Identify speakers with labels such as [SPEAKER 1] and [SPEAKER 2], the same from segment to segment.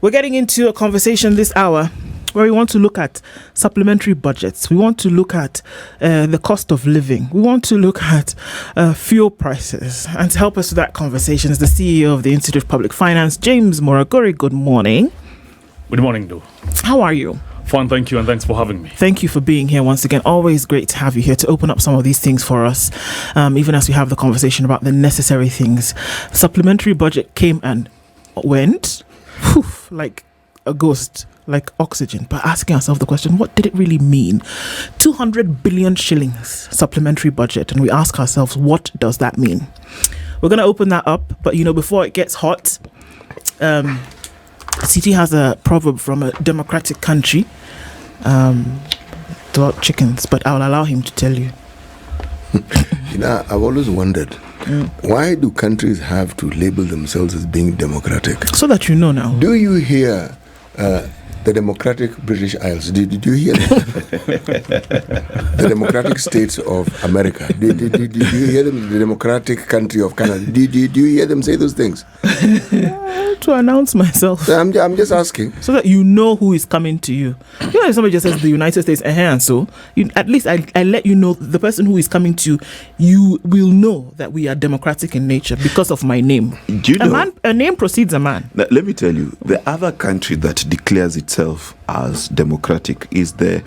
[SPEAKER 1] We're getting into a conversation this hour where we want to look at supplementary budgets. We want to look at the cost of living. We want to look at fuel prices. And to help us with that conversation is the CEO of the Institute of Public Finance, James Muraguri. Good morning.
[SPEAKER 2] Good morning, Do.
[SPEAKER 1] How are you?
[SPEAKER 2] Fine, thank you, and thanks for having me.
[SPEAKER 1] Thank you for being here once again. Always great to have you here to open up some of these things for us, even as we have the conversation about the necessary things. Supplementary budget came and went, like a ghost, like oxygen, but asking ourselves the question, what did it really mean? 200 billion shillings supplementary budget, and we ask ourselves, what does that mean? We're going to open that up, but before it gets hot, CT has a proverb from a democratic country about chickens, but I'll allow him to tell you.
[SPEAKER 3] I've always wondered, why do countries have to label themselves as being democratic?
[SPEAKER 1] So that you know now.
[SPEAKER 3] Do you hear the Democratic British Isles? Did you hear that? The Democratic States of America. Did you hear them? The Democratic Country of Canada. Did you hear them say those things?
[SPEAKER 1] To announce myself.
[SPEAKER 3] I'm just asking.
[SPEAKER 1] So that you know who is coming to you. If somebody just says the United States, and so at least I let you know the person who is coming to you, you will know that we are democratic in nature because of my name.
[SPEAKER 4] Do you know,
[SPEAKER 1] a name precedes a man.
[SPEAKER 4] Now, let me tell you, the other country that declares itself as democratic is the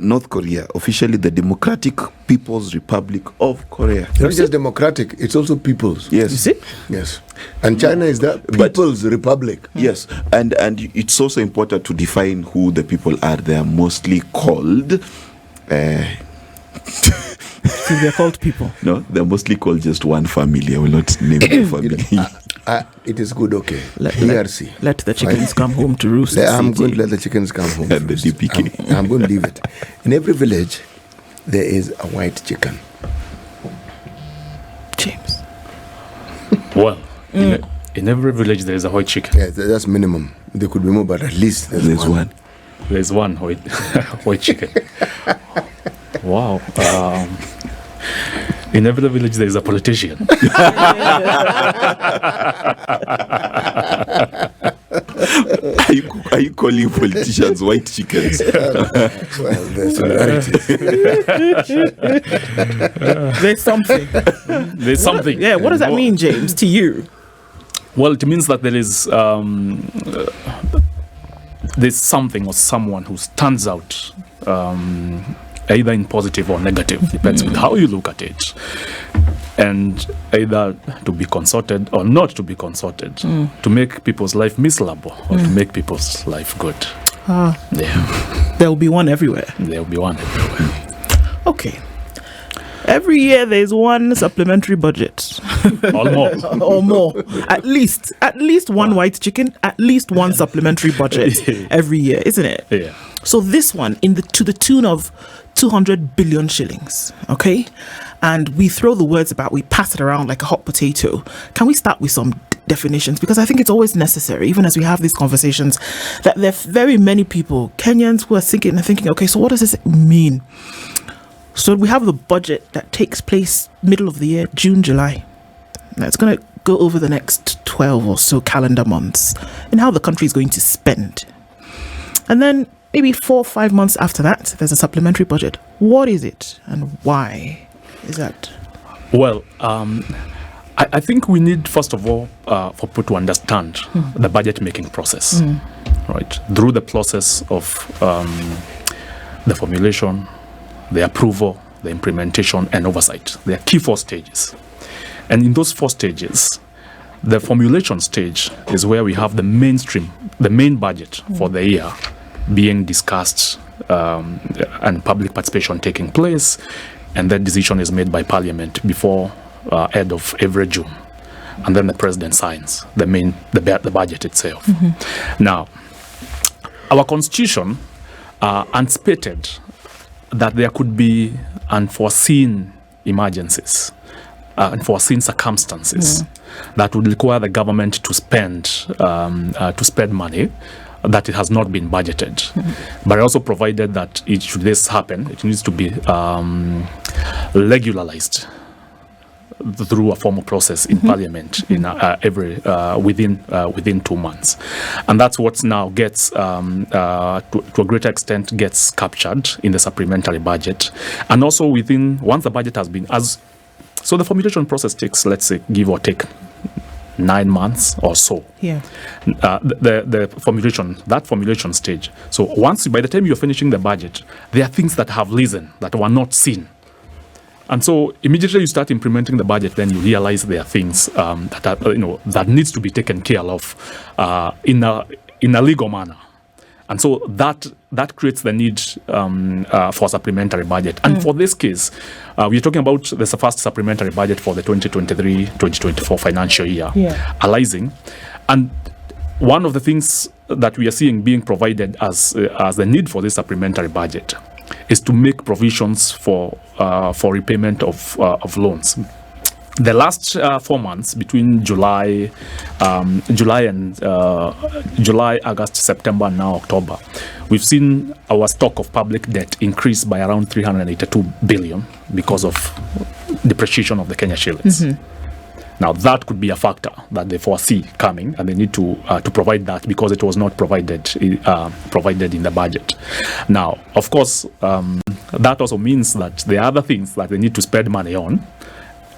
[SPEAKER 4] North Korea, officially the Democratic People's Republic of Korea.
[SPEAKER 3] Not just democratic, it's also people's.
[SPEAKER 4] Yes.
[SPEAKER 1] You see?
[SPEAKER 3] Yes. And China is the People's Republic.
[SPEAKER 4] Yes. And it's also important to define who the people are. They are mostly called
[SPEAKER 1] So they're called people.
[SPEAKER 4] No, they're mostly called just one family. I will not name the family.
[SPEAKER 3] It is good, okay.
[SPEAKER 1] Let the chickens come home to roost.
[SPEAKER 3] I'm going to let the chickens come home.
[SPEAKER 4] And the DPK.
[SPEAKER 3] I'm going to leave it. In every village, there is a white chicken.
[SPEAKER 1] James.
[SPEAKER 2] Well, in every village there is a white chicken.
[SPEAKER 3] Yeah, that's minimum. There could be more, but at least there's one.
[SPEAKER 2] There's one white chicken. Wow. In every village there is a politician.
[SPEAKER 4] Are you calling politicians white chickens?
[SPEAKER 3] Well, there's similarities.
[SPEAKER 1] There's something.
[SPEAKER 2] There's something.
[SPEAKER 1] Yeah, what does that mean, James, to you?
[SPEAKER 2] Well, it means that there is there's something or someone who stands out, either in positive or negative, depends on how you look at it, and either to be consulted or not to be consulted, to make people's life miserable or to make people's life good. Yeah.
[SPEAKER 1] There will be one everywhere.
[SPEAKER 2] There will be one everywhere.
[SPEAKER 1] Okay. Every year there's one supplementary budget.
[SPEAKER 2] Or more.
[SPEAKER 1] Or more. At least one white chicken, at least one supplementary budget every year, isn't it?
[SPEAKER 2] Yeah.
[SPEAKER 1] So this one to the tune of 200 billion shillings, okay? And we throw the words about, we pass it around like a hot potato. Can we start with some definitions? Because I think it's always necessary, even as we have these conversations, that there are very many people, Kenyans, who are thinking, okay, so what does this mean? So we have the budget that takes place middle of the year, June, July. Now it's going to go over the next 12 or so calendar months and how the country is going to spend. And then maybe 4 or 5 months after that, there's a supplementary budget. What is it and why is that?
[SPEAKER 2] Well, I think we need, first of all, for people to understand the budget making process, right? Through the process of the formulation, the approval, the implementation, and oversight. There are key 4 stages. And in those 4 stages, the formulation stage is where we have the main budget for the year being discussed and public participation taking place, and that decision is made by Parliament before end of every June. And then the President signs the budget itself. Now, our Constitution anticipated that there could be unforeseen emergencies, unforeseen circumstances that would require the government to spend money that it has not been budgeted. But it also provided that should this happen, it needs to be regularized. through a formal process in Parliament in within 2 months, and that's what now gets to a greater extent gets captured in the supplementary budget, and also once the budget has been so the formulation process takes, let's say, give or take 9 months or so.
[SPEAKER 1] Yeah.
[SPEAKER 2] The formulation stage. So by the time you're finishing the budget, there are things that have risen that were not seen. And so immediately you start implementing the budget, then you realize there are things that needs to be taken care of in a legal manner. And so that creates the need for supplementary budget. And for this case, we're talking about the first supplementary budget for the 2023-2024 financial year, arising. And one of the things that we are seeing being provided as the need for this supplementary budget is to make provisions for repayment of loans. The last 4 months, between July, August, September, and now October, we've seen our stock of public debt increase by around 382 billion because of depreciation of the Kenya shillings. Now, that could be a factor that they foresee coming, and they need to provide that because it was not provided in the budget. Now, of course, that also means that there are other things that they need to spend money on.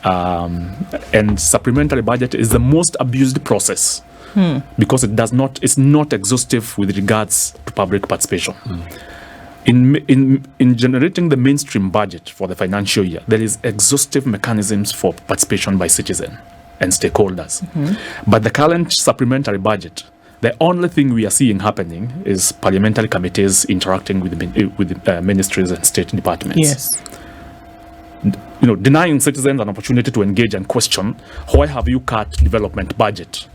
[SPEAKER 2] And supplementary budget is the most abused process because it's not exhaustive with regards to public participation. In generating the mainstream budget for the financial year, there is exhaustive mechanisms for participation by citizens and stakeholders. But the current supplementary budget, the only thing we are seeing happening is parliamentary committees interacting with ministries and state departments.
[SPEAKER 1] Yes.
[SPEAKER 2] Denying citizens an opportunity to engage and question, why have you cut development budget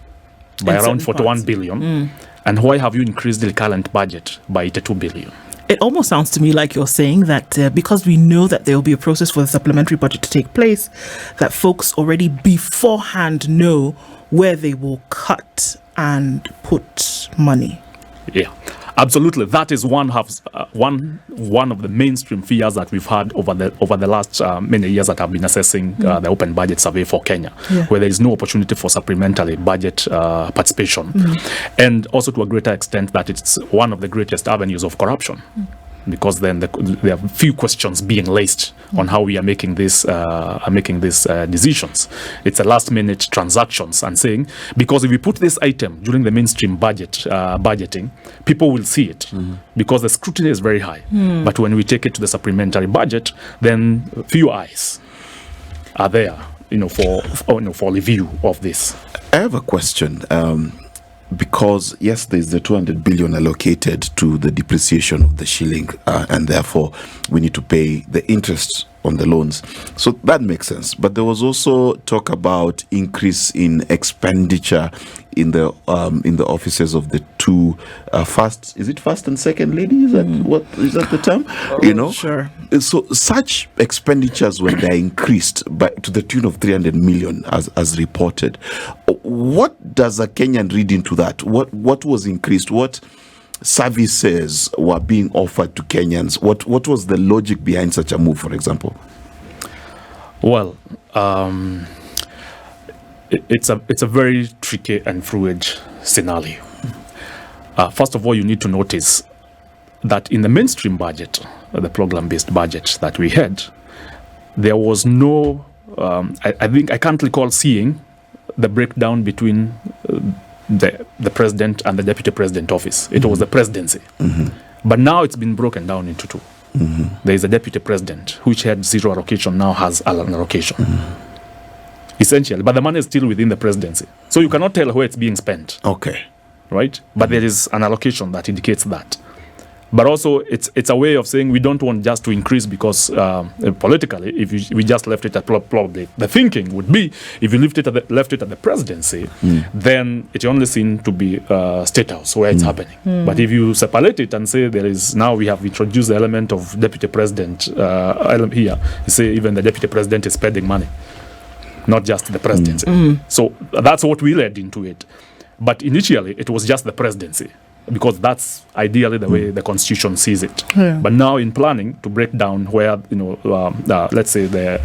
[SPEAKER 2] by around 41 billion? And why have you increased the current budget by 82 billion?
[SPEAKER 1] It almost sounds to me like you're saying that because we know that there will be a process for the supplementary budget to take place, that folks already beforehand know where they will cut and put money.
[SPEAKER 2] Yeah. Absolutely, that is one of the mainstream fears that we've had over the last many years that I've been assessing the Open Budget Survey for Kenya, where there is no opportunity for supplementary budget participation, and also to a greater extent that it's one of the greatest avenues of corruption. Because then there are few questions being raised on how we are making these decisions. It's a last-minute transactions and saying, because if we put this item during the mainstream budgeting, people will see it because the scrutiny is very high. But when we take it to the supplementary budget, then few eyes are there, for review of this.
[SPEAKER 4] I have a question. Because yes, there's the 200 billion allocated to the depreciation of the shilling, and therefore we need to pay the interest on the loans. So that makes sense. But there was also talk about increase in expenditure in the offices of the two first and second lady? Is that the term?
[SPEAKER 1] Sure.
[SPEAKER 4] So such expenditures, when they're increased to the tune of 300 million as reported, what does a Kenyan read into that? What was increased? What services were being offered to Kenyans? What was the logic behind such a move, for example?
[SPEAKER 2] Well, it's a very tricky and fluid scenario. First of all, you need to notice that in the mainstream budget, the program-based budget that we had, there was no, I think I can't recall seeing the breakdown between the president and the deputy president office. It was the presidency. But now it's been broken down into two. There is a deputy president, which had zero allocation, now has an allocation. Essentially, but the money is still within the presidency. So you cannot tell where it's being spent.
[SPEAKER 4] Okay.
[SPEAKER 2] Right? But there is an allocation that indicates that. But also, it's a way of saying we don't want just to increase because politically, if we just left it at probably the thinking would be if you left it at the presidency, then it's only seen to be State House where it's happening. But if you separate it and say now we have introduced the element of deputy president here, you say even the deputy president is spending money, not just the presidency. So that's what we led into it. But initially, it was just the presidency. because that's ideally the way the Constitution sees it.
[SPEAKER 1] Yeah.
[SPEAKER 2] But now in planning, to break down where, let's say the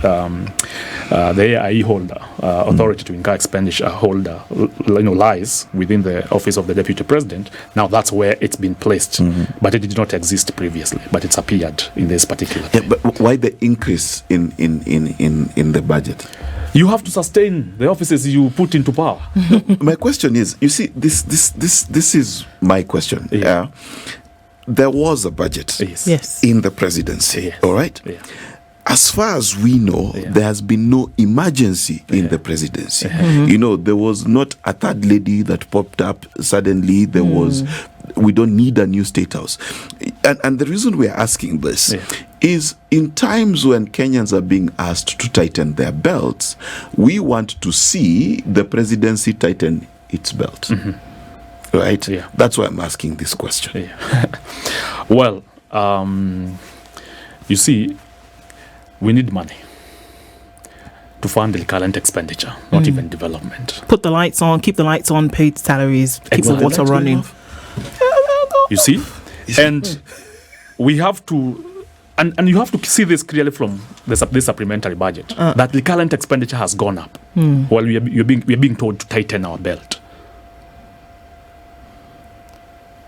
[SPEAKER 2] AIE holder, authority to incur expenditure holder, lies within the office of the Deputy President, now that's where it's been placed. But it did not exist previously, but it's appeared in this particular thing.
[SPEAKER 4] But why the increase in the budget?
[SPEAKER 2] You have to sustain the offices you put into power.
[SPEAKER 4] My question is, you see, this is my question.
[SPEAKER 2] Yeah.
[SPEAKER 4] There was a budget
[SPEAKER 1] Yes.
[SPEAKER 4] in the presidency,
[SPEAKER 2] Yes.
[SPEAKER 4] all right?
[SPEAKER 2] Yeah.
[SPEAKER 4] As far as we know, there has been no emergency in the presidency. There was not a third lady that popped up suddenly. There was, we don't need a new state house. And the reason we're asking this is in times when Kenyans are being asked to tighten their belts, we want to see the presidency tighten its belt. Right?
[SPEAKER 2] Yeah.
[SPEAKER 4] That's why I'm asking this question.
[SPEAKER 2] Yeah. Well, you see, we need money to fund the current expenditure, not even development.
[SPEAKER 1] Put the lights on, keep the lights on, paid salaries, keep
[SPEAKER 2] Exactly.
[SPEAKER 1] the water running.
[SPEAKER 2] You see? And we have to, and you have to see this clearly from this supplementary budget, that the current expenditure has gone up while we are being told to tighten our belt.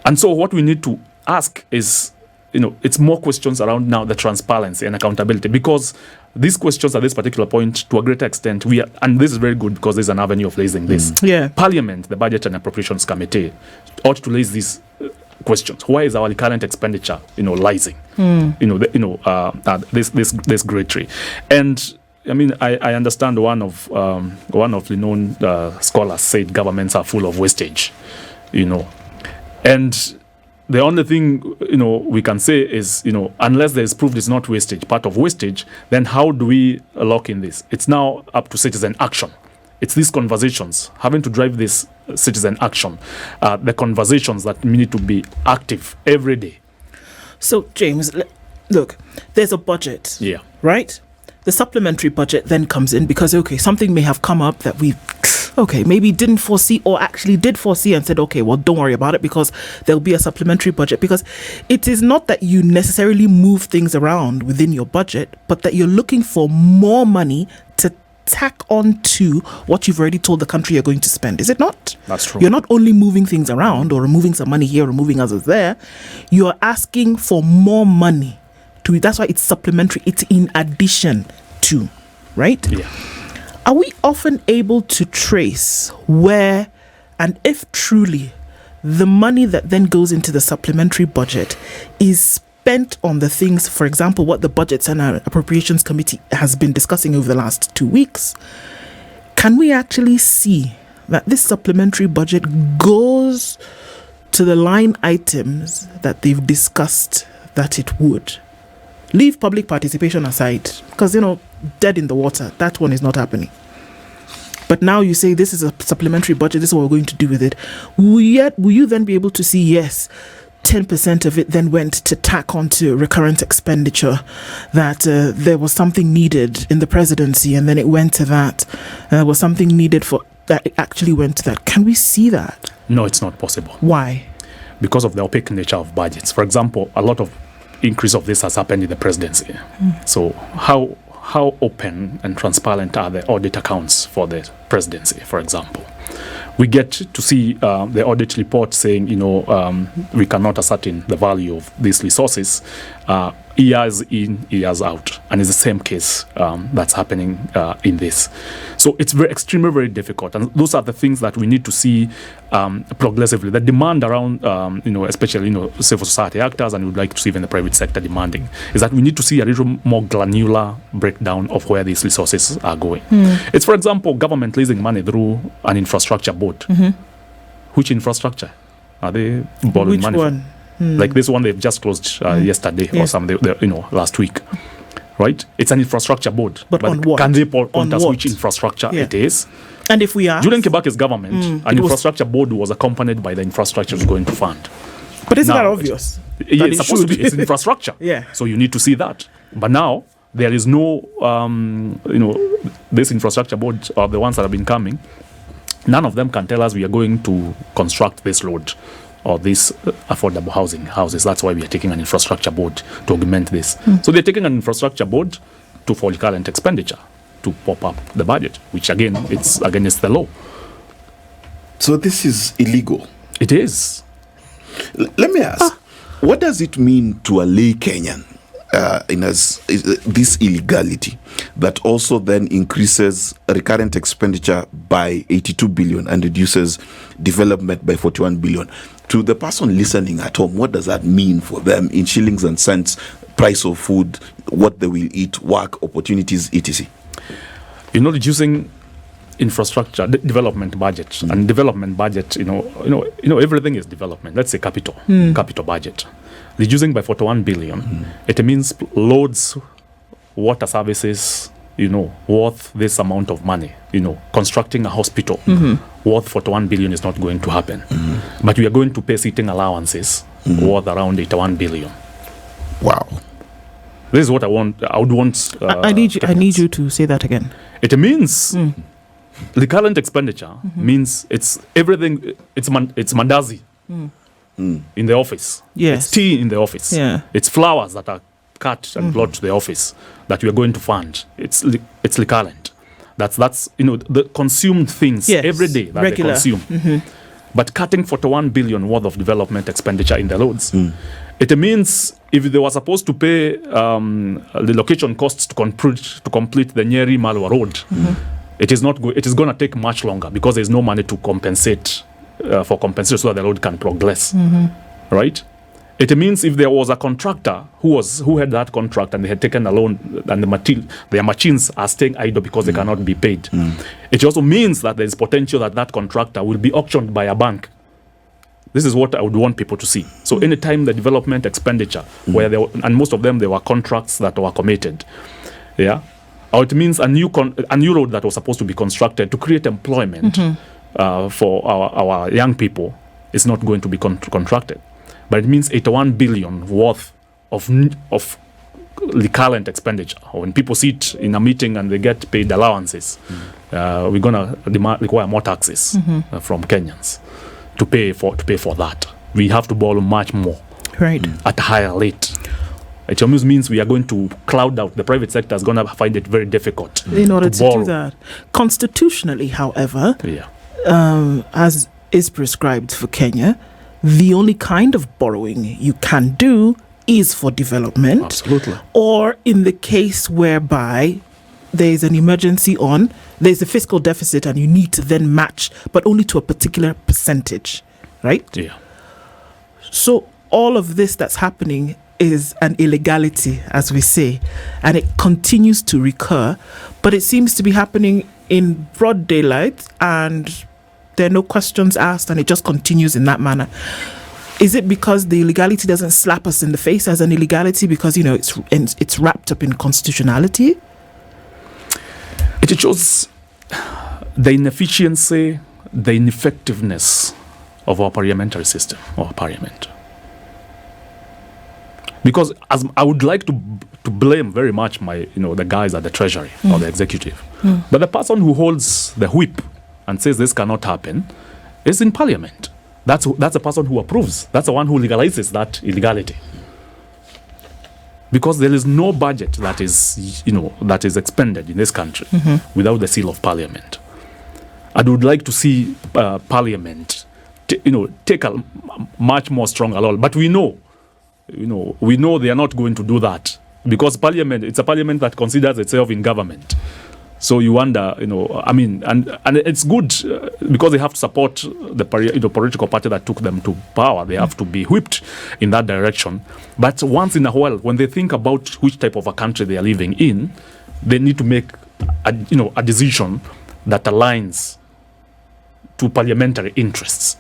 [SPEAKER 2] And so what we need to ask is, it's more questions around now the transparency and accountability, because these questions at this particular point, to a greater extent, and this is very good because there's an avenue of raising this.
[SPEAKER 1] Yeah.
[SPEAKER 2] Parliament, the Budget and Appropriations Committee, ought to raise these questions. Why is our current expenditure, rising? This greatly. And I mean, I understand one of the known scholars said governments are full of wastage, and the only thing, we can say is, unless there is proof it's not wastage, part of wastage, then how do we lock in this? It's now up to citizen action. It's these conversations, having to drive this citizen action, the conversations that need to be active every day.
[SPEAKER 1] So, James, look, there's a budget.
[SPEAKER 2] Yeah.
[SPEAKER 1] Right? The supplementary budget then comes in because, something may have come up that maybe didn't foresee or actually did foresee and said, well, don't worry about it because there'll be a supplementary budget. Because it is not that you necessarily move things around within your budget, but that you're looking for more money to tack on to what you've already told the country you're going to spend. Is it not?
[SPEAKER 2] That's true.
[SPEAKER 1] You're not only moving things around or removing some money here, removing others there. You're asking for more money. That's why it's supplementary. It's in addition to, right?
[SPEAKER 2] Yeah.
[SPEAKER 1] Are we often able to trace where and if truly the money that then goes into the supplementary budget is spent on the things, for example, what the Budgets and Appropriations Committee has been discussing over the last 2 weeks? Can we actually see that this supplementary budget goes to the line items that they've discussed that it would? Leave public participation aside, because, dead in the water, that one is not happening. But now you say this is a supplementary budget, this is what we're going to do with it. Will you then be able to see, yes, 10% of it then went to tack onto recurrent expenditure, that there was something needed in the presidency and then it went to that. There was something needed for that, it actually went to that. Can we see that?
[SPEAKER 2] No, it's not possible.
[SPEAKER 1] Why?
[SPEAKER 2] Because of the opaque nature of budgets. For example, a lot of increase of this has happened in the presidency. So how open and transparent are the audit accounts for the presidency, for example? We get to see the audit report saying, we cannot ascertain the value of these resources years in, years out. And it's the same case that's happening in this. So it's extremely, very difficult. And those are the things that we need to see progressively. The demand around, especially, civil society actors, and we'd like to see even the private sector demanding, is that we need to see a little more granular breakdown of where these resources are going. It's, for example, government raising money through an infrastructure board. Which infrastructure are they borrowing money
[SPEAKER 1] one?
[SPEAKER 2] from? Like this one they've just closed yesterday or something, last week. Right? It's an infrastructure board.
[SPEAKER 1] But on what?
[SPEAKER 2] Can they point us
[SPEAKER 1] what?
[SPEAKER 2] which infrastructure it is?
[SPEAKER 1] And if we ask,
[SPEAKER 2] During Kibaki's government, an infrastructure board was accompanied by the infrastructure it's going to fund.
[SPEAKER 1] But isn't that
[SPEAKER 2] Now,
[SPEAKER 1] obvious?
[SPEAKER 2] It's supposed to be. It's infrastructure.
[SPEAKER 1] Yeah.
[SPEAKER 2] So you need to see that. But now there is no, this infrastructure board or the ones that have been coming. None of them can tell us we are going to construct this road or these affordable houses. That's why we are taking an infrastructure board to augment this. So they're taking an infrastructure board for recurrent expenditure to pop up the budget, which again, it's against the law.
[SPEAKER 4] So this is illegal.
[SPEAKER 2] It is.
[SPEAKER 4] Let me ask, what does it mean to a lay Kenyan this illegality that also then increases recurrent expenditure by 82 billion and reduces development by 41 billion? To the person listening at home, what does that mean for them in shillings and cents, price of food, what they will eat, work, opportunities, etc.?
[SPEAKER 2] Reducing infrastructure development budget and development budget, everything is development. Let's say capital budget. Reducing by 41 billion, it means loads, water services, worth this amount of money. Constructing a hospital worth 41 billion is not going to happen. But we are going to pay sitting allowances worth around 81 billion.
[SPEAKER 4] Wow.
[SPEAKER 2] This is what I want. I would want.
[SPEAKER 1] I need you to say that again.
[SPEAKER 2] It means the current expenditure means it's everything. It's mandazi. In the office.
[SPEAKER 1] Yes.
[SPEAKER 2] It's tea in the office.
[SPEAKER 1] Yeah.
[SPEAKER 2] It's flowers that are cut and brought to the office that we are going to fund. It's recurrent. That's the consumed things every day that
[SPEAKER 1] regular.
[SPEAKER 2] They consume. But cutting 41 billion worth of development expenditure in the loads, it means if they were supposed to pay the location costs to complete the Nyeri Malwa road, it is not. It is going to take much longer because there is no money to compensate. For compensation so that the road can progress, right? It means if there was a contractor who had that contract and they had taken a loan and their machines are staying idle because they cannot be paid, it also means that there is potential that contractor will be auctioned by a bank. This is what I would want people to see. So anytime the development expenditure, and most of them they were contracts that were committed, or it means a new road that was supposed to be constructed to create employment. For our young people, it's not going to be contracted. But it means 81 billion worth of recurrent expenditure. When people sit in a meeting and they get paid allowances, we're going to require more taxes from Kenyans to pay for that. We have to borrow much more at a higher rate. It almost means we are going to cloud out. The private sector is going to find it very difficult
[SPEAKER 1] in order to do that. Constitutionally, however, as is prescribed for Kenya, the only kind of borrowing you can do is for development.
[SPEAKER 2] Absolutely.
[SPEAKER 1] Or in the case whereby there is an emergency there's a fiscal deficit and you need to then match, but only to a particular percentage, right?
[SPEAKER 2] Yeah.
[SPEAKER 1] So all of this that's happening is an illegality, as we say, and it continues to recur, but it seems to be happening in broad daylight and there are no questions asked and it just continues in that manner. Is it because the illegality doesn't slap us in the face as an illegality because, it's wrapped up in constitutionality?
[SPEAKER 2] It shows the inefficiency, the ineffectiveness of our parliamentary system, or parliament. Because as I would like to blame very much the guys at the treasury or the executive, but the person who holds the whip and says this cannot happen is in parliament. That's the person who approves. That's the one who legalizes that illegality. Because there is no budget that is expended in this country without the seal of parliament. I would like to see parliament, take a much more stronger role. But we know they are not going to do that because parliament. It's a parliament that considers itself in government. So you wonder, and it's good because they have to support the political party that took them to power. They have to be whipped in that direction. But once in a while, when they think about which type of a country they are living in, they need to make a decision that aligns to parliamentary interests,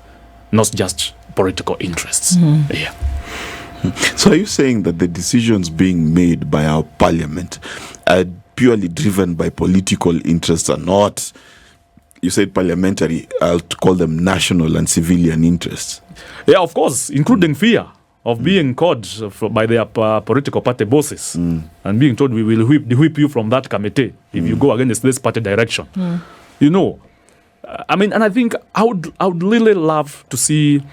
[SPEAKER 2] not just political interests. Yeah.
[SPEAKER 4] So are you saying that the decisions being made by our parliament are purely driven by political interests and not, you said parliamentary, I'll call them national and civilian interests?
[SPEAKER 2] Yeah, of course, including fear of being caught by their political party bosses and being told we will whip you from that committee if you go against this party direction. And I think I would really love to see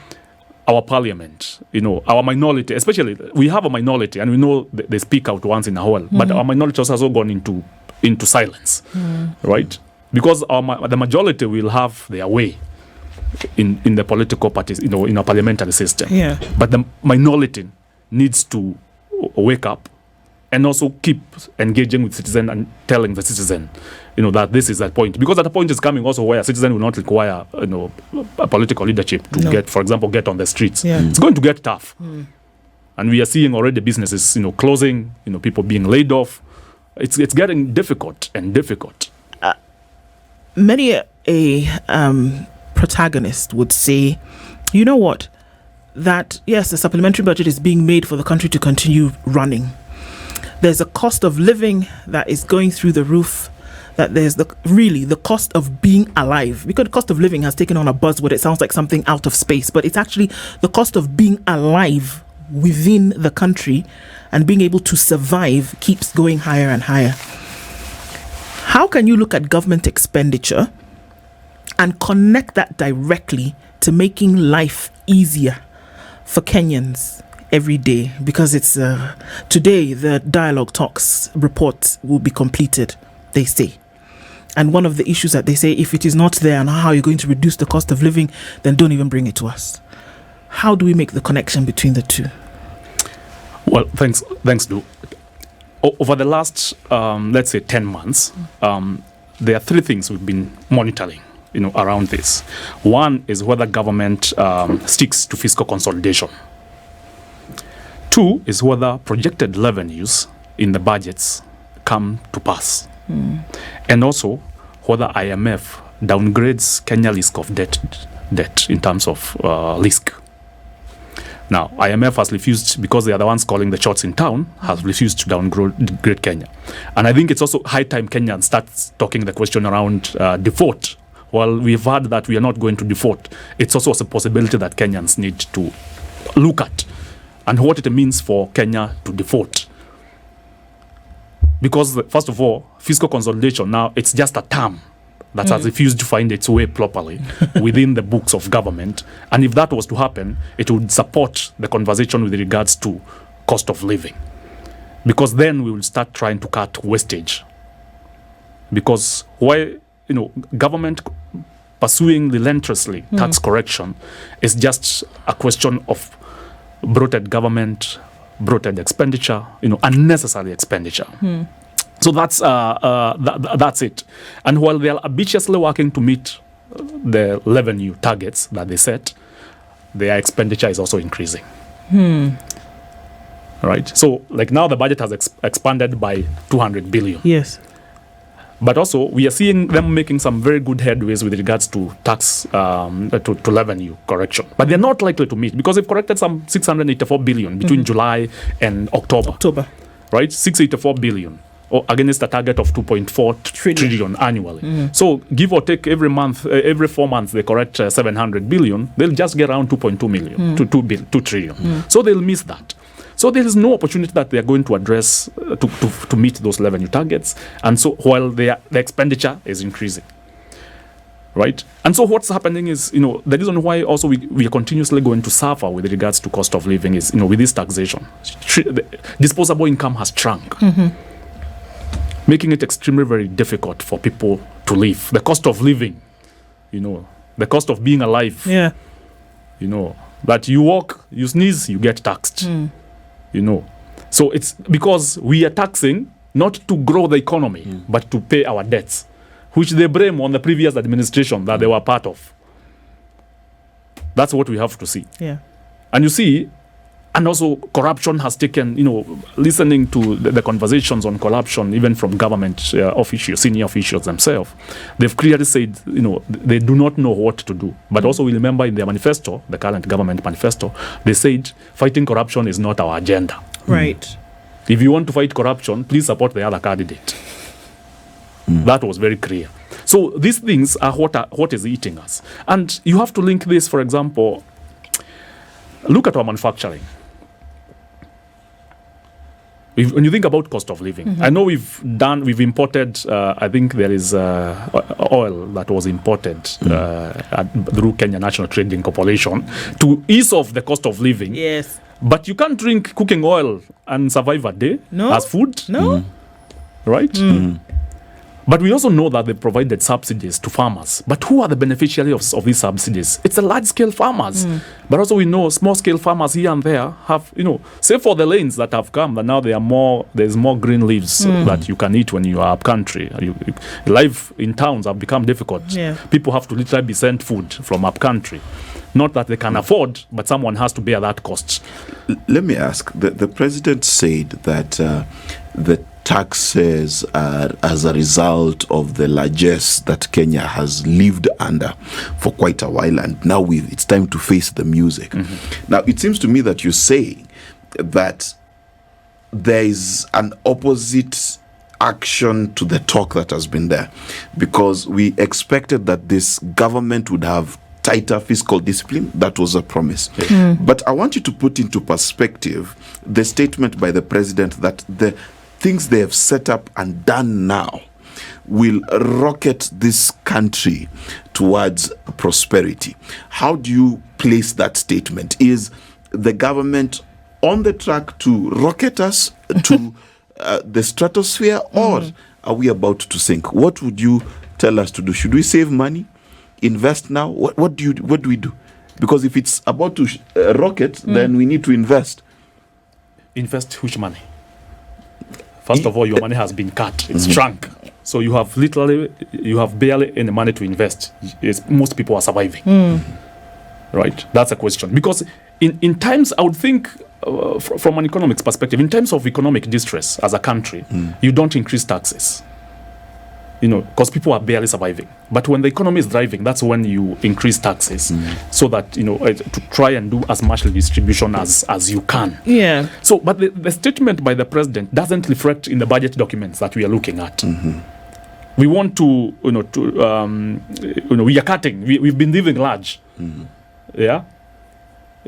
[SPEAKER 2] our parliament, our minority, especially we have a minority, and we know they speak out once in a while, but our minority has also gone into silence, right? Because the majority will have their way in the political parties, in a parliamentary system.
[SPEAKER 1] Yeah.
[SPEAKER 2] But the minority needs to wake up and also keep engaging with citizen and telling the citizen, that this is that point. Because that point is coming also where a citizen will not require, a political leadership to get, for example, get on the streets.
[SPEAKER 1] Yeah.
[SPEAKER 2] It's going to get tough. And we are seeing already businesses, closing, people being laid off. It's getting difficult and difficult.
[SPEAKER 1] Many a protagonist would say, you know what, that yes, the supplementary budget is being made for the country to continue running. There's a cost of living that is going through the roof, that there's the cost of being alive, because the cost of living has taken on a buzzword. It sounds like something out of space, but it's actually the cost of being alive within the country and being able to survive keeps going higher and higher. How can you look at government expenditure and connect that directly to making life easier for Kenyans every day? Because it's today the dialogue talks report will be completed, they say. And one of the issues that they say, if it is not there and how you're going to reduce the cost of living, then don't even bring it to us. How do we make the connection between the two?
[SPEAKER 2] Well, thanks, Lou. Over the last, let's say, 10 months, there are three things we've been monitoring, around this. One is whether government sticks to fiscal consolidation. Two is whether projected revenues in the budgets come to pass. And also whether IMF downgrades Kenya risk of debt in terms of risk. Now, IMF has refused, because they are the ones calling the shots in town, has refused to downgrade Kenya. And I think it's also high time Kenyans start talking the question around default. While we've heard that we are not going to default, it's also a possibility that Kenyans need to look at and what it means for Kenya to default. Because, first of all, fiscal consolidation now, it's just a term that has refused to find its way properly within the books of government. And if that was to happen, it would support the conversation with regards to cost of living. Because then we will start trying to cut wastage. Because why, government pursuing relentlessly tax correction is just a question of bloated government, bloated expenditure, unnecessary expenditure. So that's it. And while they are ambitiously working to meet the revenue targets that they set, their expenditure is also increasing. Right? So, like now the budget has expanded by 200 billion.
[SPEAKER 1] Yes.
[SPEAKER 2] But also, we are seeing them making some very good headways with regards to tax, to revenue correction. But they're not likely to meet, because they've corrected some 684 billion between July and October. Right? 684 billion. Against a target of 2.4 trillion annually. So, give or take, every month, every 4 months, they correct 700 billion. They'll just get around 2.2 million to 2 trillion. So, they'll miss that. So there is no opportunity that they are going to address to meet those revenue targets. And so while the expenditure is increasing, right? And so what's happening is, the reason why also we are continuously going to suffer with regards to cost of living is, with this taxation, disposable income has shrunk, making it extremely very difficult for people to live. The cost of living, the cost of being alive, that you walk, you sneeze, you get taxed. So it's because we are taxing not to grow the economy, but to pay our debts, which they blame on the previous administration that they were part of. That's what we have to see.
[SPEAKER 1] Yeah.
[SPEAKER 2] And you see, and also corruption has taken, listening to the conversations on corruption, even from government officials, senior officials themselves, they've clearly said, they do not know what to do. But also we remember in their manifesto, the current government manifesto, they said fighting corruption is not our agenda.
[SPEAKER 1] Right.
[SPEAKER 2] If you want to fight corruption, please support the other candidate. That was very clear. So these things are what is eating us. And you have to link this, for example, look at our manufacturing. when you think about cost of living, I know we've imported, I think there is oil that was imported through Kenya National Trading Corporation to ease off the cost of living.
[SPEAKER 1] Yes.
[SPEAKER 2] But you can't drink cooking oil and survive a day as food.
[SPEAKER 1] No.
[SPEAKER 2] Right? But we also know that they provided subsidies to farmers. But who are the beneficiaries of these subsidies? It's the large-scale farmers. But also we know small-scale farmers here and there have, save for the lanes that have come, and now there's more green leaves that you can eat when you are up country. Life in towns have become difficult.
[SPEAKER 1] Yeah.
[SPEAKER 2] People have to literally be sent food from up country. Not that they can afford, but someone has to bear that cost.
[SPEAKER 4] Let me ask, the president said that the taxes are as a result of the largesse that Kenya has lived under for quite a while, and now it's time to face the music. Now, it seems to me that you're saying that there is an opposite action to the talk that has been there, because we expected that this government would have tighter fiscal discipline. That was a promise. But I want you to put into perspective the statement by the president that the things they have set up and done now will rocket this country towards prosperity. How do you place that statement? Is the government on the track to rocket us to the stratosphere, or are we about to sink? What would you tell us to do? Should we save money? Invest now? What do we do? Because if it's about to rocket, then we need to invest.
[SPEAKER 2] Invest which money? First of all, your money has been cut. It's shrunk. So you have barely any money to invest. Most people are surviving. Right? That's a question. Because in times, I would think, from an economics perspective, in terms of economic distress as a country, you don't increase taxes. Because people are barely surviving. But when the economy is thriving, that's when you increase taxes, so that, to try and do as much redistribution as you can. Yeah. So, but the statement by the president doesn't reflect in the budget documents that we are looking at. We want to, we are cutting. We've been living large. Yeah.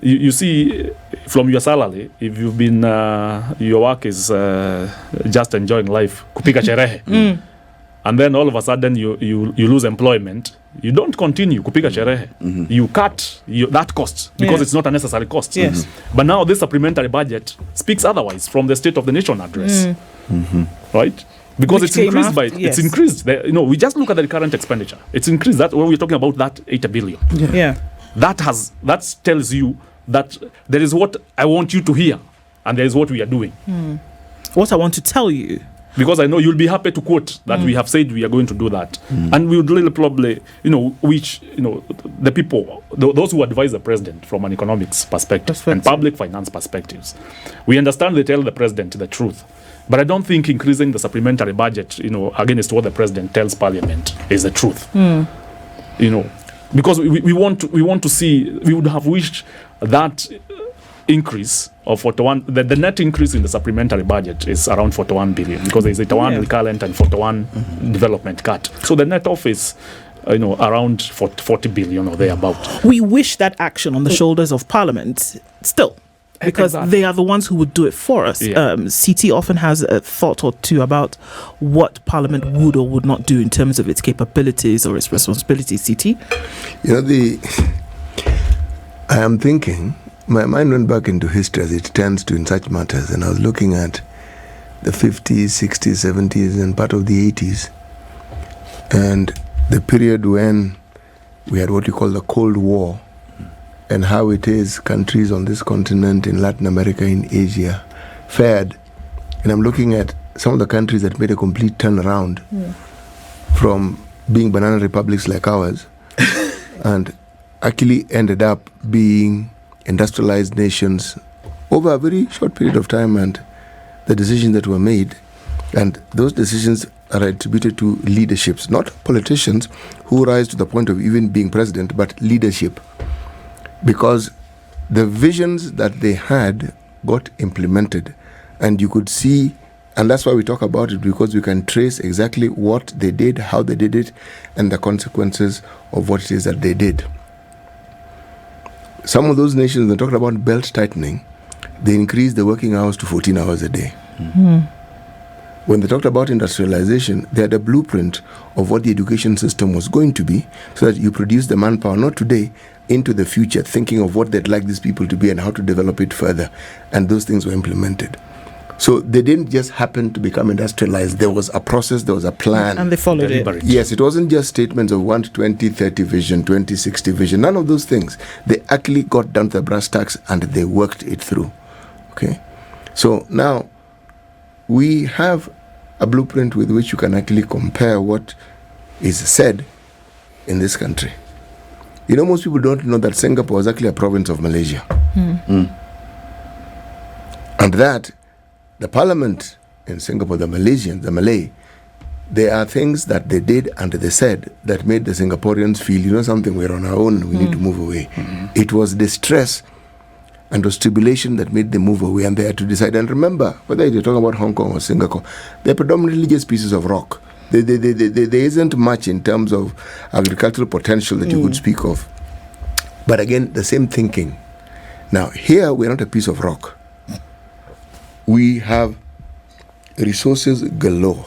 [SPEAKER 2] You see, from your salary, if you've been, your work is just enjoying life, kupiga sherehe. And then all of a sudden you lose employment, you don't continue kupiga sherehe. You cut that cost because it's not a necessary cost. Yes. But now this supplementary budget speaks otherwise from the State of the Nation address. Right? Because it's increased it's increased. We just look at the current expenditure. It's increased. That when we're talking about that 80 billion. Yeah. That tells you that there is what I want you to hear, and there is what we are doing.
[SPEAKER 1] What I want to tell you.
[SPEAKER 2] Because I know you'll be happy to quote that we have said we are going to do that. And we would really probably, the people, those who advise the president from an economics perspective and public finance perspectives, we understand they tell the president the truth. But I don't think increasing the supplementary budget, against what the president tells Parliament is the truth. Because we want to see, we would have wished that increase of 41, the net increase in the supplementary budget is around 41 billion, because there is 81 recurrent and 41 development cut. So the net off is around 40 billion or thereabout.
[SPEAKER 1] We wish that action on the shoulders of Parliament still, because they are the ones who would do it for us. CT often has a thought or two about what Parliament would or would not do in terms of its capabilities or its responsibilities. CT?
[SPEAKER 3] I am thinking, my mind went back into history as it tends to in such matters, and I was looking at the 50s, 60s, 70s, and part of the 80s, and the period when we had what you call the Cold War, and how it is countries on this continent, in Latin America, in Asia, fared. And I'm looking at some of the countries that made a complete turnaround from being banana republics like ours and actually ended up being industrialized nations over a very short period of time, and the decisions that were made. And those decisions are attributed to leaderships, not politicians who rise to the point of even being president, but leadership. Because the visions that they had got implemented, and you could see, and that's why we talk about it, because we can trace exactly what they did, how they did it, and the consequences of what it is that they did. Some of those nations, they're talking about belt tightening, they increased the working hours to 14 hours a day. When they talked about industrialization, they had a blueprint of what the education system was going to be, so that you produce the manpower, not today, into the future, thinking of what they'd like these people to be and how to develop it further. And those things were implemented. So they didn't just happen to become industrialized. There was a process, there was a plan.
[SPEAKER 1] And they followed it.
[SPEAKER 3] Yes, it wasn't just statements of 2030 vision, 2060 vision, none of those things. They actually got down to the brass tacks and they worked it through. Okay? So now we have a blueprint with which you can actually compare what is said in this country. You know, most people don't know that Singapore was actually a province of Malaysia. And that the parliament in Singapore, the Malay, there are things that they did and they said that made the Singaporeans feel, you know something, we're on our own, we need to move away. It was distress and was tribulation that made them move away, and they had to decide. And remember, whether you're talking about Hong Kong or Singapore, they're predominantly just pieces of rock. There isn't much in terms of agricultural potential that you could speak of. But again, the same thinking. Now, here, we're not a piece of rock. We have resources galore.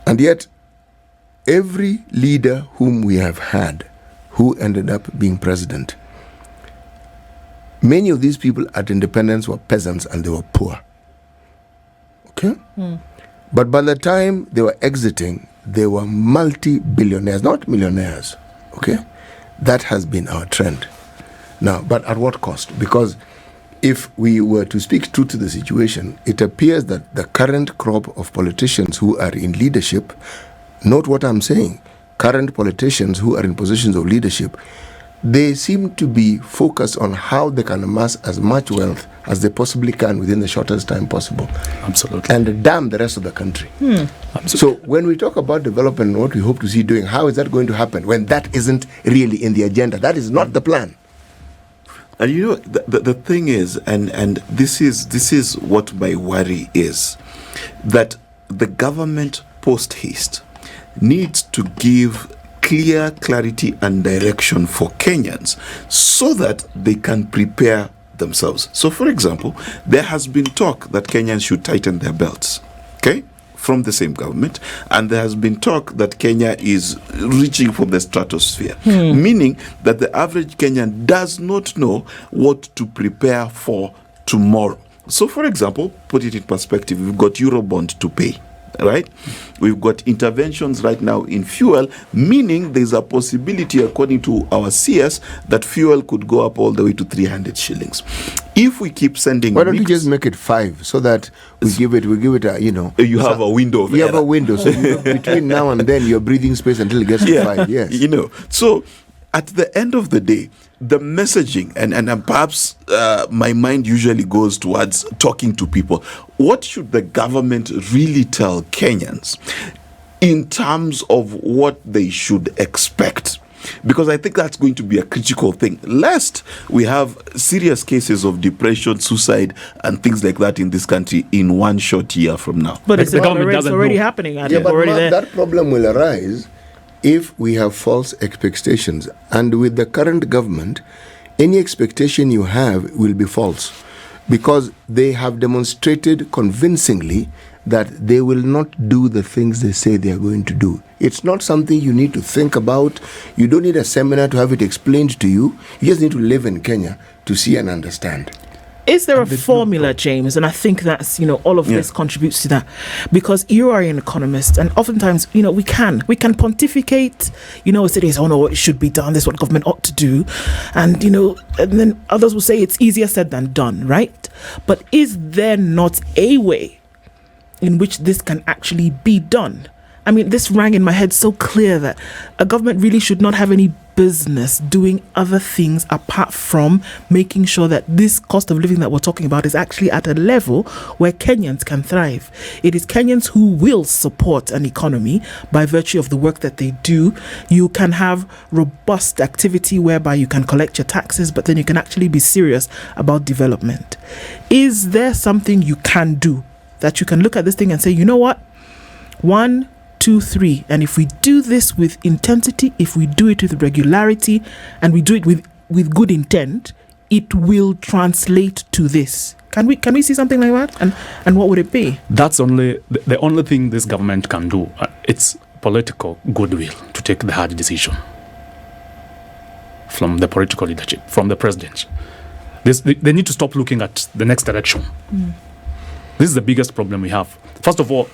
[SPEAKER 3] And yet, every leader whom we have had, who ended up being president, many of these people at independence were peasants and they were poor. Okay? But by the time they were exiting, they were multi-billionaires, not millionaires. Okay? That has been our trend. Now, but at what cost? Because if we were to speak true to the situation, it appears that the current crop of politicians who are in leadership, note what I'm saying, current politicians who are in positions of leadership, they seem to be focused on how they can amass as much wealth as they possibly can within the shortest time possible.
[SPEAKER 2] Absolutely.
[SPEAKER 3] And damn the rest of the country. So when we talk about development and what we hope to see doing, how is that going to happen when that isn't really in the agenda? That is not the plan.
[SPEAKER 4] And you know, the thing is, and this is what my worry is, that the government post haste needs to give clear clarity and direction for Kenyans so that they can prepare themselves. So, for example, there has been talk that Kenyans should tighten their belts, okay, from the same government, and there has been talk that Kenya is reaching for the stratosphere, meaning that the average Kenyan does not know what to prepare for tomorrow. So, for example, put it in perspective, we've got Eurobond to pay. Right? We've got interventions right now in fuel, meaning there's a possibility, according to our CS, that fuel could go up all the way to 300 shillings. If we keep sending,
[SPEAKER 3] why don't we just make it 5 so that we give it a, you know,
[SPEAKER 4] you have a window of
[SPEAKER 3] you
[SPEAKER 4] error.
[SPEAKER 3] have a window, so between now and then you're breathing space until it gets to 5. Yes,
[SPEAKER 4] you know. So at the end of the day, the messaging, and perhaps my mind usually goes towards talking to people. What should the government really tell Kenyans in terms of what they should expect? Because I think that's going to be a critical thing, lest we have serious cases of depression, suicide, and things like that in this country in one short year from now.
[SPEAKER 1] But the government doesn't already happening.
[SPEAKER 3] Yeah, but that problem will arise if we have false expectations. And with the current government, any expectation you have will be false, because they have demonstrated convincingly that they will not do the things they say they are going to do. It's not something you need to think about. You don't need a seminar to have it explained to you. You just need to live in Kenya to see and understand.
[SPEAKER 1] Is there a formula, James? And I think that's, all of this contributes to that, because you are an economist, and oftentimes, we can pontificate, say this, oh no, it should be done, this is what government ought to do. And, and then others will say it's easier said than done, right? But is there not a way in which this can actually be done? I mean, this rang in my head so clear that a government really should not have any business doing other things apart from making sure that this cost of living that we're talking about is actually at a level where Kenyans can thrive. It is Kenyans who will support an economy by virtue of the work that they do. You can have robust activity whereby you can collect your taxes, but then you can actually be serious about development. Is there something you can do that you can look at this thing and say, you know what? 1, 2, 3, and if we do this with intensity, if we do it with regularity, and we do it with good intent, it will translate to this. Can we see something like that? And what would it be?
[SPEAKER 2] That's the only thing this government can do. It's political goodwill to take the hard decision from the political leadership, from the president. They need to stop looking at the next election. This is the biggest problem we have. First of all,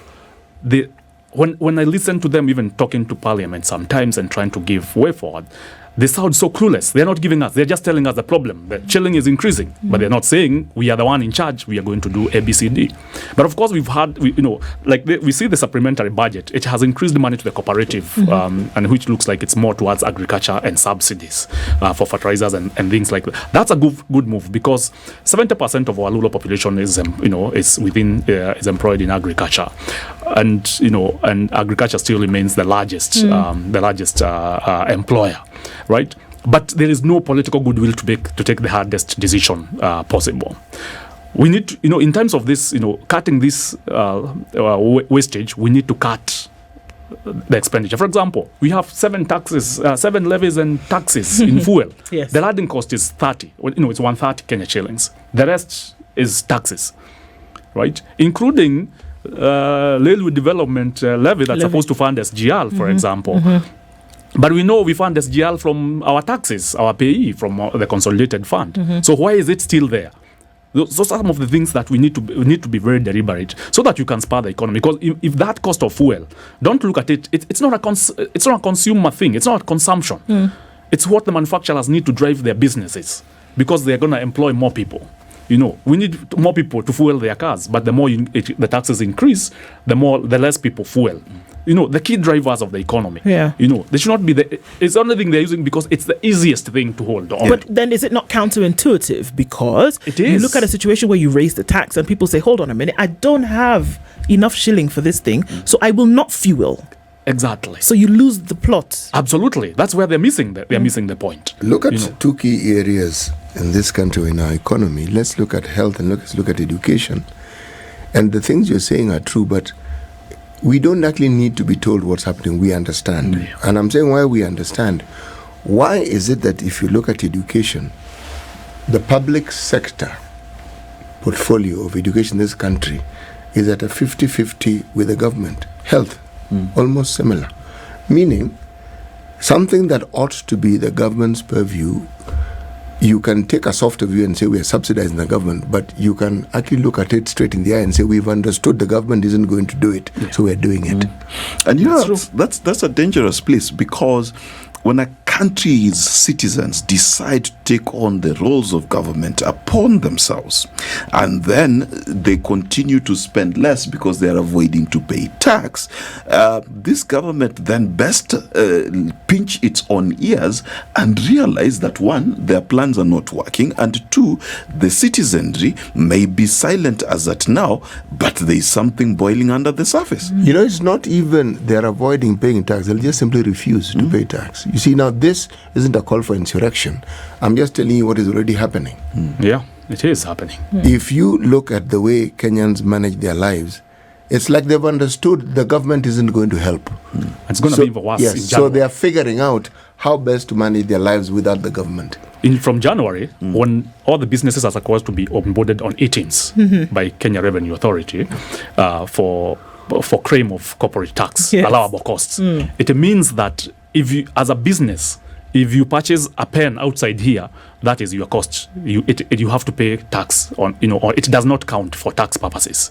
[SPEAKER 2] when I listen to them even talking to Parliament sometimes and trying to give way forward, they sound so clueless. They're not giving us. They're just telling us the problem. The chilling is increasing, but they're not saying we are the one in charge. We are going to do A, B, C, D. But of course, we see the supplementary budget. It has increased the money to the cooperative, and which looks like it's more towards agriculture and subsidies for fertilizers and things like that. That's a good move because 70% of our rural population is employed in agriculture, and agriculture still remains the largest employer. Right, but there is no political goodwill to take the hardest decision possible. We need to, in terms of this, cutting this wastage, we need to cut the expenditure. For example, we have 7 levies and taxes in fuel.
[SPEAKER 1] Yes.
[SPEAKER 2] The landing cost is 30. It's 130 Kenya shillings. The rest is taxes, right? Including railway development levy that's supposed to fund SGR, for example. But we know we fund SGR from our taxes, our payee, from the consolidated fund. So why is it still there? So some of the things that we need to be very deliberate so that you can spur the economy. Because if that cost of fuel, don't look at it. It's not a consumer thing. It's not consumption. It's what the manufacturers need to drive their businesses because they're going to employ more people. We need more people to fuel their cars. But the more the taxes increase, the less people fuel. The key drivers of the economy.
[SPEAKER 1] Yeah.
[SPEAKER 2] They should not be it's the only thing they're using because it's the easiest thing to hold on.
[SPEAKER 1] But then is it not counterintuitive? Because
[SPEAKER 2] it is.
[SPEAKER 1] You look at a situation where you raise the tax and people say, hold on a minute, I don't have enough shilling for this thing, so I will not fuel.
[SPEAKER 2] Exactly.
[SPEAKER 1] So you lose the plot.
[SPEAKER 2] Absolutely. That's where they're missing the point.
[SPEAKER 3] Look at 2 key areas in this country in our economy. Let's look at health and let's look at education. And the things you're saying are true, but we don't actually need to be told what's happening. We understand.
[SPEAKER 2] Yeah.
[SPEAKER 3] And I'm saying why we understand. Why is it that if you look at education, the public sector portfolio of education in this country is at a 50-50 with the government? Health, almost similar. Meaning, something that ought to be the government's purview, you can take a softer view and say we are subsidizing the government, but you can actually look at it straight in the eye and say we've understood the government isn't going to do it, so we're doing it.
[SPEAKER 4] And that's a dangerous place because when a country's citizens decide to take on the roles of government upon themselves, and then they continue to spend less because they are avoiding to pay tax, this government then best pinch its own ears and realize that 1, their plans are not working, and 2, the citizenry may be silent as at now, but there is something boiling under the surface.
[SPEAKER 3] It's not even they're avoiding paying tax, they'll just simply refuse to pay tax. You see, now this isn't a call for insurrection. I'm just telling you what is already happening.
[SPEAKER 2] Yeah, it is happening.
[SPEAKER 3] If you look at the way Kenyans manage their lives, it's like they've understood the government isn't going to help.
[SPEAKER 2] It's going to be even worse.
[SPEAKER 3] Yes, so they are figuring out how best to manage their lives without the government.
[SPEAKER 2] From January, when all the businesses are supposed to be onboarded on 18s by Kenya Revenue Authority for claim of corporate tax, allowable costs, it means that if you, as a business, if you purchase a pen outside here, that is your cost. You have to pay tax on, or it does not count for tax purposes.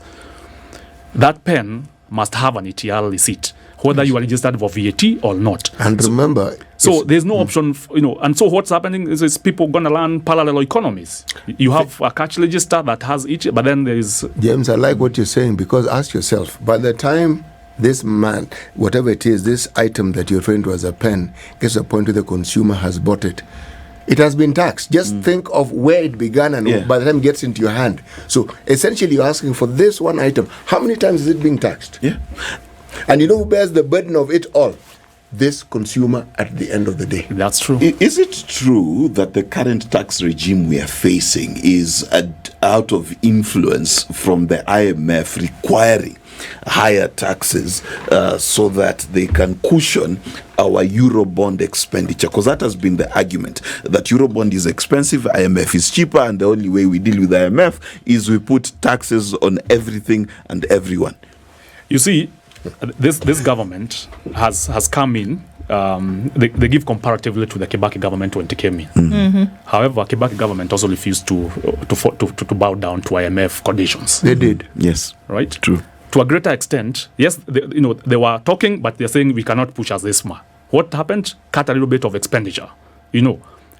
[SPEAKER 2] That pen must have an ETR receipt, whether you are registered for VAT or not.
[SPEAKER 3] And remember,
[SPEAKER 2] so there's no option, and so what's happening is people going to learn parallel economies. You have a cash register that has each, but then there is...
[SPEAKER 3] James, I like what you're saying, because ask yourself, by the time this man, whatever it is, this item that you're referring to as a pen, gets to a point where the consumer has bought it, it has been taxed. Just think of where it began and by the time it gets into your hand. So essentially you're asking for this one item. How many times is it being taxed?
[SPEAKER 4] Yeah.
[SPEAKER 3] And you know who bears the burden of it all? This consumer at the end of the day.
[SPEAKER 2] That's true.
[SPEAKER 4] Is it true that the current tax regime we are facing is out of influence from the IMF requiring higher taxes so that they can cushion our Eurobond expenditure, because that has been the argument, that Eurobond is expensive, IMF is cheaper, and the only way we deal with IMF is we put taxes on everything and everyone.
[SPEAKER 2] You see, this government has come in. They give comparatively to the Kibaki government when it came in. However, Kibaki government also refused to bow down to IMF conditions.
[SPEAKER 3] They did.
[SPEAKER 4] Yes.
[SPEAKER 2] Right?
[SPEAKER 4] True.
[SPEAKER 2] To a greater extent, yes, they were talking, but they're saying we cannot push us this far. What happened? Cut a little bit of expenditure.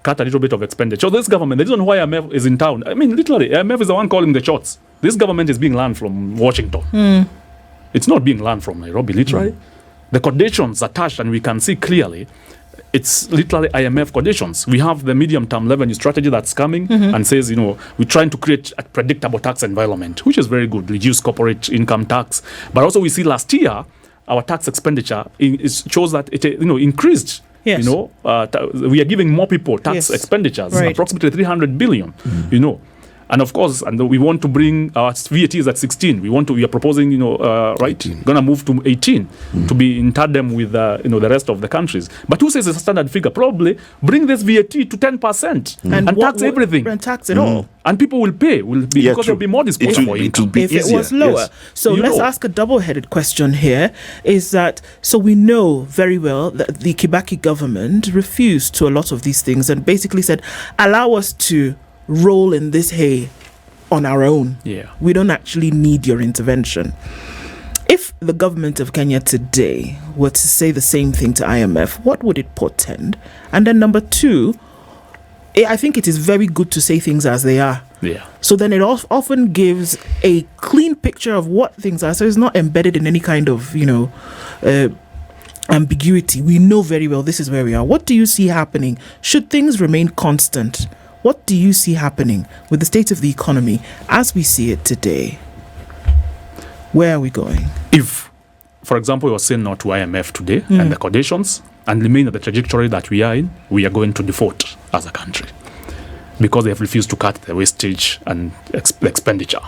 [SPEAKER 2] Cut a little bit of expenditure. So this government, the reason why IMF is in town, I mean, literally, IMF is the one calling the shots. This government is being learned from Washington. It's not being learned from Nairobi, literally. The conditions attached, and we can see clearly, it's literally IMF conditions. We have the medium-term revenue strategy that's coming and says, we're trying to create a predictable tax environment, which is very good, reduce corporate income tax. But also we see last year, our tax expenditure shows that it increased.
[SPEAKER 1] Yes.
[SPEAKER 2] We are giving more people tax expenditures, approximately 300 billion, And of course, and we want to bring our VAT is at 16. We are proposing, going to move to 18 to be in tandem with, the rest of the countries. But who says it's a standard figure? Probably bring this VAT to 10% and tax everything.
[SPEAKER 1] And tax it all.
[SPEAKER 2] And people will pay, because there'll be more disposable income.
[SPEAKER 1] If it was lower. Yes. So let's ask a double-headed question here, is that, so we know very well that the Kibaki government refused to a lot of these things and basically said, allow us to roll in this hay on our own. We don't actually need your intervention. If the government of Kenya today were to say the same thing to IMF, what would it portend? And then number two, I think it is very good to say things as they are. So then it often gives a clean picture of what things are. So it's not embedded in any kind of, ambiguity. We know very well this is where we are. What do you see happening? Should things remain constant? What do you see happening with the state of the economy as we see it today? Where are we going?
[SPEAKER 2] If, for example, you're saying no to IMF today and the conditions and remain at the trajectory that we are in, we are going to default as a country because they have refused to cut the wastage and expenditure.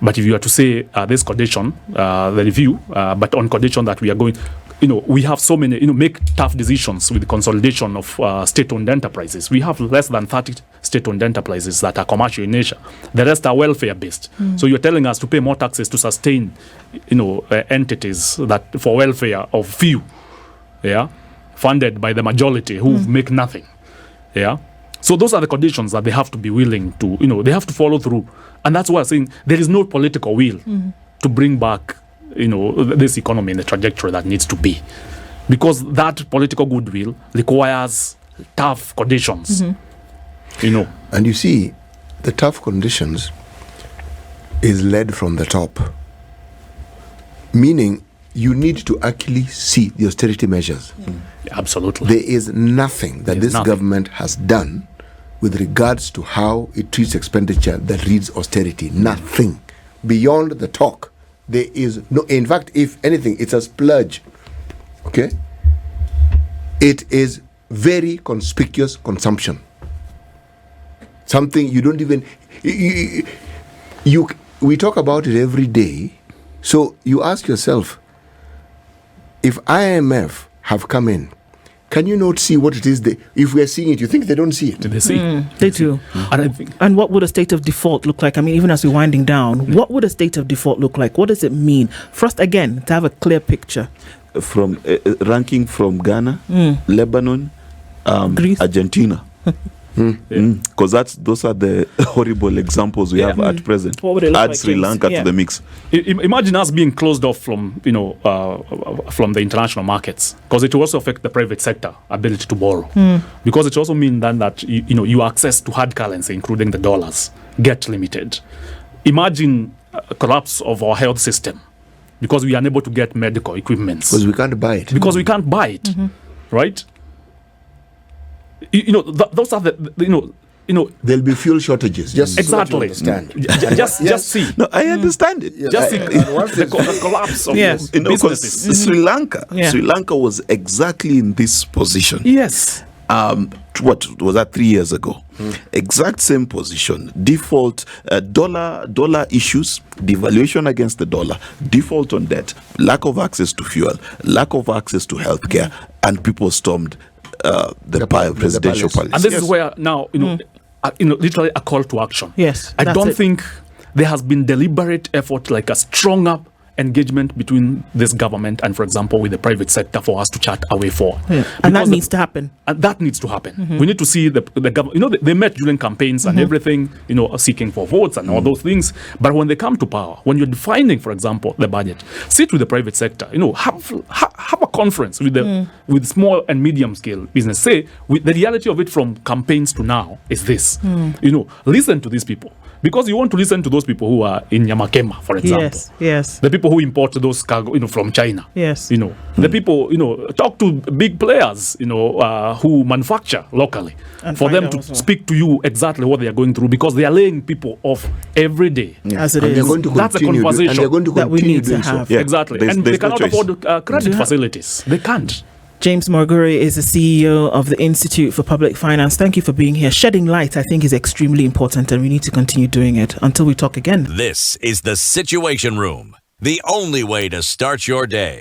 [SPEAKER 2] But if you are to say this condition, the review, but on condition that we are going, we have so many, make tough decisions with the consolidation of state-owned enterprises. We have less than 30 state-owned enterprises that are commercial in nature. The rest are welfare-based. So you're telling us to pay more taxes to sustain, entities that for welfare of few, funded by the majority who make nothing, So those are the conditions that they have to be willing to, they have to follow through. And that's why I'm saying there is no political will to bring back this economy in the trajectory that needs to be, because that political goodwill requires tough conditions.
[SPEAKER 3] And you see, the tough conditions is led from the top, meaning you need to actually see the austerity measures.
[SPEAKER 2] Absolutely.
[SPEAKER 3] There is nothing that this government has done with regards to how it treats expenditure that reads austerity. Nothing. Beyond the talk. There is no, in fact, if anything, it's a splurge. Okay? It is very conspicuous consumption. Something you don't even, we talk about it every day. So you ask yourself, if IMF have come in, can you not see what it is? If we are seeing it, you think they don't see it?
[SPEAKER 2] They see.
[SPEAKER 1] They do. And what would a state of default look like? I mean, even as we're winding down, what would a state of default look like? What does it mean? For us, again, to have a clear picture.
[SPEAKER 4] From ranking from Ghana, Lebanon,
[SPEAKER 1] Greece,
[SPEAKER 4] Argentina. Because those are the horrible examples we have at present.
[SPEAKER 1] What would it look
[SPEAKER 4] Add
[SPEAKER 1] like,
[SPEAKER 4] Sri Lanka to the mix.
[SPEAKER 2] Imagine us being closed off from from the international markets, because it will also affect the private sector ability to borrow, because it also means then that your access to hard currency, including the dollars, get limited. Imagine a collapse of our health system because we are unable to get medical equipment
[SPEAKER 3] because we can't buy it.
[SPEAKER 2] Right? Those are
[SPEAKER 3] there'll be fuel shortages. Just
[SPEAKER 2] exactly.
[SPEAKER 3] Understand.
[SPEAKER 2] Just see.
[SPEAKER 4] No, I understand it.
[SPEAKER 2] Just see the collapse of businesses.
[SPEAKER 4] Sri Lanka was exactly in this position.
[SPEAKER 2] Yes.
[SPEAKER 4] what was that, 3 years ago? Exact same position. Default, dollar issues, devaluation against the dollar, default on debt, lack of access to fuel, lack of access to healthcare, and people stormed the presidential palace.
[SPEAKER 2] And this is where now, literally a call to action.
[SPEAKER 1] Yes,
[SPEAKER 2] I
[SPEAKER 1] that's
[SPEAKER 2] don't
[SPEAKER 1] it.
[SPEAKER 2] think there has been deliberate effort, like a stronger engagement between this government and, for example, with the private sector for us to chart a way forward.
[SPEAKER 1] Yeah. And that needs to happen.
[SPEAKER 2] And that needs to happen. We need to see the government. They met during campaigns and everything, seeking for votes and all those things. But when they come to power, when you're defining, for example, the budget, sit with the private sector. Have a conference with the with small and medium scale business. Say, the reality of it from campaigns to now is this. Listen to these people. Because you want to listen to those people who are in Yamakema, for example.
[SPEAKER 1] Yes.
[SPEAKER 2] The people who import those cargo, from China.
[SPEAKER 1] Yes.
[SPEAKER 2] The people, talk to big players, who manufacture locally,
[SPEAKER 1] And
[SPEAKER 2] for them
[SPEAKER 1] find
[SPEAKER 2] to
[SPEAKER 1] out also.
[SPEAKER 2] speak to you exactly what they are going through, because they are laying people off every day.
[SPEAKER 1] As it
[SPEAKER 3] And they're
[SPEAKER 1] is.
[SPEAKER 3] going to
[SPEAKER 2] That's a
[SPEAKER 3] continue
[SPEAKER 2] conversation
[SPEAKER 3] and they're going to
[SPEAKER 1] that we
[SPEAKER 3] continue
[SPEAKER 1] need to
[SPEAKER 3] doing so.
[SPEAKER 1] have.
[SPEAKER 4] Yeah,
[SPEAKER 2] Exactly.
[SPEAKER 4] there's
[SPEAKER 2] And they
[SPEAKER 4] no
[SPEAKER 2] cannot
[SPEAKER 4] choice.
[SPEAKER 2] afford credit facilities. They can't.
[SPEAKER 1] James Muraguri is the CEO of the Institute for Public Finance. Thank you for being here. Shedding light, I think, is extremely important, and we need to continue doing it until we talk again.
[SPEAKER 5] This is the Situation Room, the only way to start your day.